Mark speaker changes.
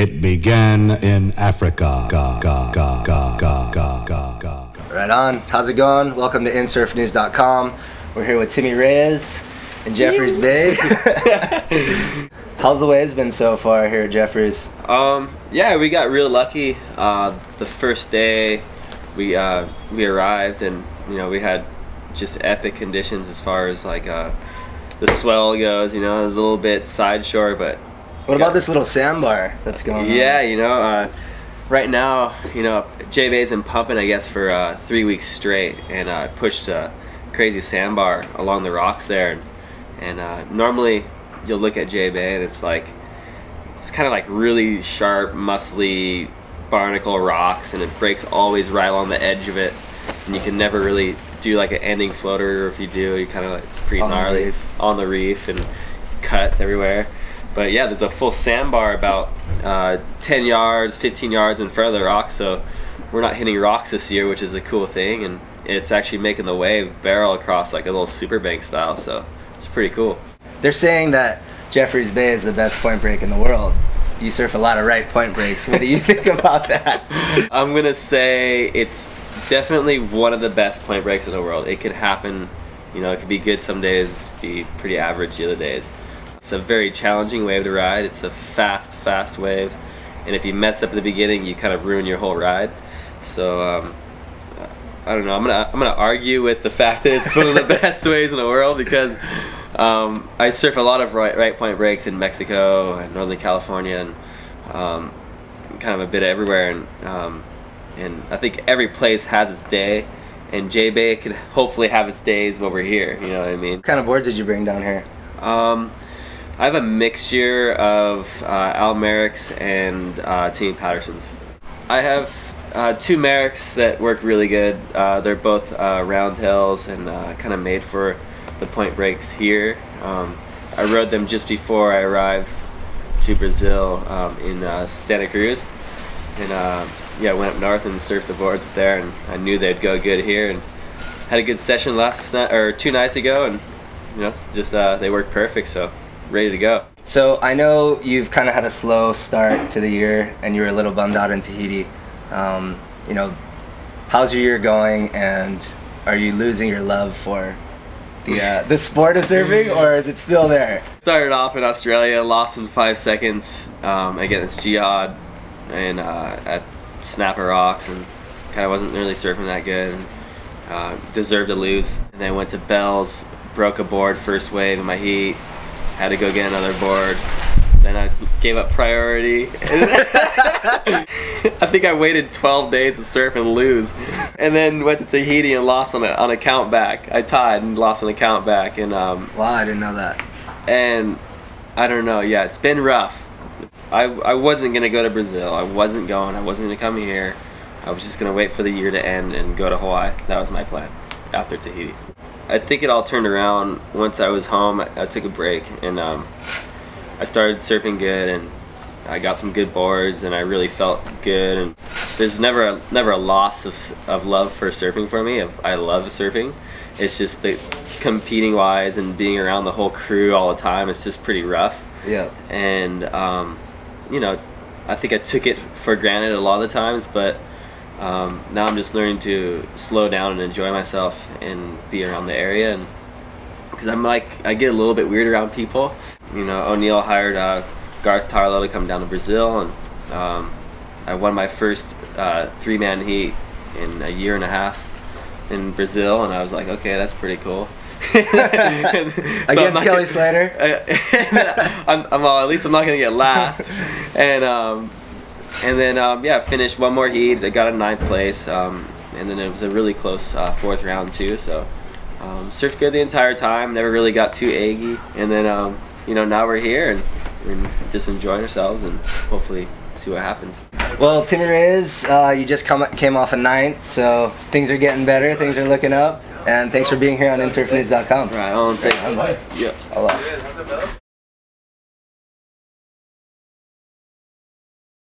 Speaker 1: It began in Africa.
Speaker 2: Right on. How's it going? Welcome to InSurfNews.com. We're here with Timmy Reyes in Jeffreys Bay. How's the waves been so far here at Jeffreys?
Speaker 3: Yeah, we got real lucky. The first day we arrived, and we had just epic conditions as far as like the swell goes. It was a little bit side shore, but
Speaker 2: what about this little sandbar that's going on?
Speaker 3: Yeah, right now, J-Bay's been pumping, I guess, for 3 weeks straight, and pushed a crazy sandbar along the rocks there. And normally you'll look at J-Bay and it's kind of like really sharp, muscly, barnacle rocks, and it breaks always right along the edge of it, and you can never really do like an ending floater, or if you do, you kind of it's pretty gnarly on the reef and cuts everywhere. But yeah, there's a full sandbar about 10 yards, 15 yards in front of the rocks, so we're not hitting rocks this year, which is a cool thing, and it's actually making the wave barrel across like a little super bank style, so it's pretty cool.
Speaker 2: They're saying that Jeffreys Bay is the best point break in the world. You surf a lot of right point breaks. What do you think about that?
Speaker 3: I'm gonna say it's definitely one of the best point breaks in the world. It could happen, it could be good some days, be pretty average the other days. It's a very challenging wave to ride. It's a fast wave, and if you mess up at the beginning, you kind of ruin your whole ride. So I don't know. I'm gonna argue with the fact that it's one of the best waves in the world, because I surf a lot of right point breaks in Mexico and Northern California, and kind of a bit everywhere, and I think every place has its day, and J-Bay could hopefully have its days while we're here. You know what I mean? What
Speaker 2: kind of boards did you bring down here?
Speaker 3: I have a mixture of Al Merrick's and Timmy Patterson's. I have two Merrick's that work really good. They're both round tails and kind of made for the point breaks here. I rode them just before I arrived to Brazil in Santa Cruz, and yeah, went up north and surfed the boards up there, and I knew they'd go good here, and had a good session last night or 2 nights ago, and just they worked perfect, so ready to go.
Speaker 2: So I know you've kind of had a slow start to the year, and you were a little bummed out in Tahiti. How's your year going, and are you losing your love for the sport of surfing, or is it still there?
Speaker 3: Started off in Australia, lost in 5 seconds against Jihad and at Snapper Rocks, and kind of wasn't really surfing that good, and deserved to lose. And then went to Bells, broke a board first wave in my heat, had to go get another board. Then I gave up priority. I think I waited 12 days to surf and lose, and then went to Tahiti and lost on a count back. I tied and lost on a count back, and wow,
Speaker 2: I didn't know that.
Speaker 3: And I don't know. Yeah, it's been rough. I wasn't gonna go to Brazil. I wasn't gonna come here. I was just gonna wait for the year to end and go to Hawaii. That was my plan after Tahiti. I think it all turned around once I was home. I took a break, and I started surfing good, and I got some good boards, and I really felt good. And there's never a loss of love for surfing for me. I love surfing. It's just that competing wise and being around the whole crew all the time, it's just pretty rough.
Speaker 2: Yeah.
Speaker 3: And I think I took it for granted a lot of the times, but now I'm just learning to slow down and enjoy myself and be around the area, and because I get a little bit weird around people. O'Neill hired Garth Tarlow to come down to Brazil, and I won my first 3-man heat in a year and a half in Brazil, and I was like, okay, that's pretty cool.
Speaker 2: Against Kelly Slater?
Speaker 3: Well, at least I'm not gonna get last. And then yeah, finished one more heat. I got a 9th place, and then it was a really close 4th round too. So surfed good the entire time. Never really got too eggy. And then now we're here, and we're just enjoying ourselves, and hopefully see what happens.
Speaker 2: Well, Timmy Reyes, you just came off a 9th, so things are getting better. Things are looking up. And thanks for being here on InSurfNews.com.
Speaker 3: Right on. Thanks.
Speaker 2: Yeah. Allah.